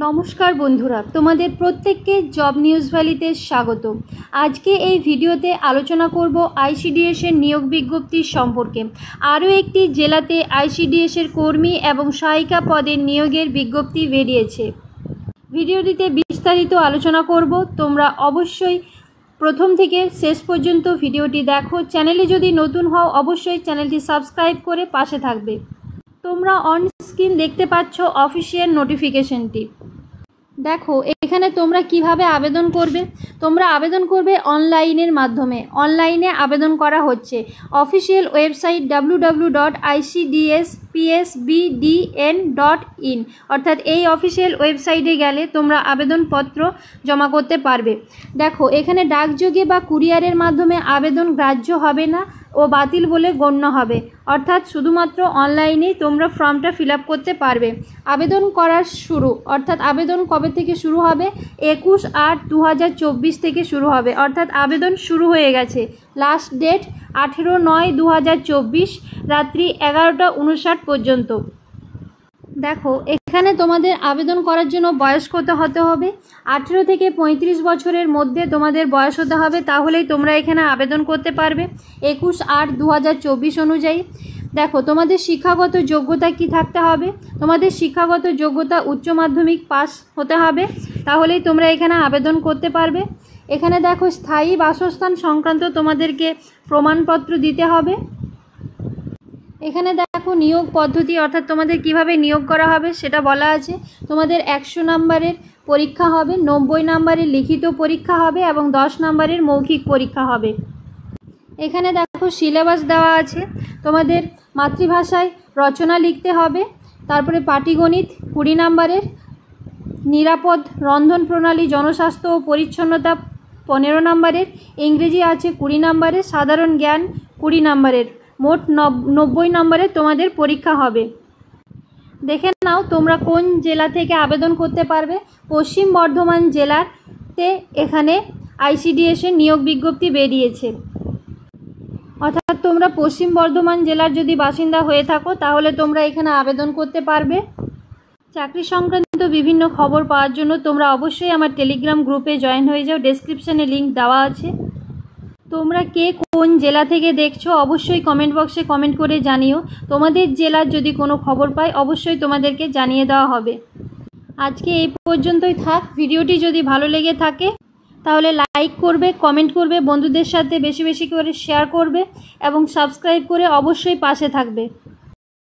নমস্কার বন্ধুরা, তোমাদের প্রত্যেককে জব নিউজ ভ্যালিতে স্বাগত। আজকে এই ভিডিওতে আলোচনা করব আইসিডিএস এর নিয়োগ বিজ্ঞপ্তির সম্পর্কে। আরও একটি জেলাতে আইসিডিএস এর কর্মী এবং সহায়িকা পদের নিয়োগের বিজ্ঞপ্তি বেরিয়েছে। ভিডিওটিতে বিস্তারিত আলোচনা করব। তোমরা অবশ্যই প্রথম থেকে শেষ পর্যন্ত ভিডিওটি দেখো। চ্যানেলে যদি নতুন হও অবশ্যই চ্যানেলটি সাবস্ক্রাইব করে পাশে থাকবে। তোমরা অন স্ক্রিন দেখতে পাচ্ছ অফিসিয়াল নোটিফিকেশনটি। দেখো এখানে তোমরা কিভাবে আবেদন করবে। তোমরা আবেদন করবে অনলাইনের মাধ্যমে। অনলাইনে আবেদন করা হচ্ছে। অফিসিয়াল ওয়েবসাইট www.icdspsbdn.in অর্থাৎ এই অফিসিয়াল ওয়েবসাইটে গেলে তোমরা আবেদনপত্র জমা করতে পারবে। দেখো এখানে ডাকযোগে বা কুরিয়ারের মাধ্যমে আবেদন গ্রাহ্য হবে না ও বাতিল বলে গণ্য হবে। অর্থাৎ শুধুমাত্র অনলাইনেই তোমরা ফর্মটা ফিল আপ করতে পারবে। আবেদন করার শুরু অর্থাৎ আবেদন কবে থেকে শুরু হবে? 21/8/2024 থেকে শুরু হবে। অর্থাৎ আবেদন শুরু হয়ে গেছে। লাস্ট ডেট 18/9/2024 রাত্রি 11টা 59 পর্যন্ত। দেখো এখানে তোমাদের আবেদন করার জন্য বয়স্ক হতে হবে। 18 থেকে 35 বছরের মধ্যে তোমাদের বয়স হতে হবে, তাহলেই তোমরা এখানে আবেদন করতে পারবে 21/8/2024 অনুযায়ী। দেখো তোমাদের শিক্ষাগত যোগ্যতা কি থাকতে হবে? তোমাদের শিক্ষাগত যোগ্যতা উচ্চ মাধ্যমিক পাস হতে হবে, তাহলেই তোমরা এখানে আবেদন করতে পারবে। এখানে দেখো স্থায়ী বাসস্থান সংক্রান্ত তোমাদেরকে প্রমাণপত্র দিতে হবে। এখানে দেখো নিয়োগ পদ্ধতি অর্থাৎ তোমাদের কিভাবে নিয়োগ করা হবে সেটা বলা আছে। তোমাদের 100 নম্বরের পরীক্ষা হবে, 90 নম্বরের লিখিত পরীক্ষা হবে এবং 10 নম্বরের মৌখিক পরীক্ষা হবে। এখানে দেখো সিলেবাস দেওয়া আছে। তোমাদের মাতৃভাষায় রচনা লিখতে হবে, তারপরে পাটিগণিত 20 নম্বরের, নিরাপদ রন্ধন প্রণালী জনস্বাস্থ্য ও পরিচ্ছন্নতা 15 নম্বরের, ইংরেজি আছে 20 নম্বরের, সাধারণ জ্ঞান 20 নম্বরের, মোট 90 নম্বরের তোমাদের পরীক্ষা হবে। দেখে নাও তোমরা কোন জেলা থেকে আবেদন করতে পারবে। পশ্চিম বর্ধমান জেলাতে এখানে আইসিডিএস এর নিয়োগ বিজ্ঞপ্তি বেরিয়েছে। অর্থাৎ তোমরা পশ্চিম বর্ধমান জেলার যদি বাসিন্দা হয়ে থাকো তাহলে তোমরা এখানে আবেদন করতে পারবে। চাকরি সংক্রান্ত বিভিন্ন খবর পাওয়ার জন্য তোমরা অবশ্যই আমার টেলিগ্রাম গ্রুপে জয়েন হয়ে যাও। ডেসক্রিপশনে লিংক দেওয়া আছে। তোমরা কে কোন জেলা থেকে দেখছো অবশ্যই কমেন্ট বক্সে কমেন্ট করে জানিও। তোমাদের জেলার যদি কোনো খবর পাই অবশ্যই তোমাদেরকে জানিয়ে দেওয়া হবে। আজকে এই পর্যন্তই থাক। ভিডিওটি যদি ভালো লেগে থাকে তাহলে লাইক করবে, কমেন্ট করবে, বন্ধুদের সাথে বেশি বেশি করে শেয়ার করবে এবং সাবস্ক্রাইব করে অবশ্যই পাশে থাকবে।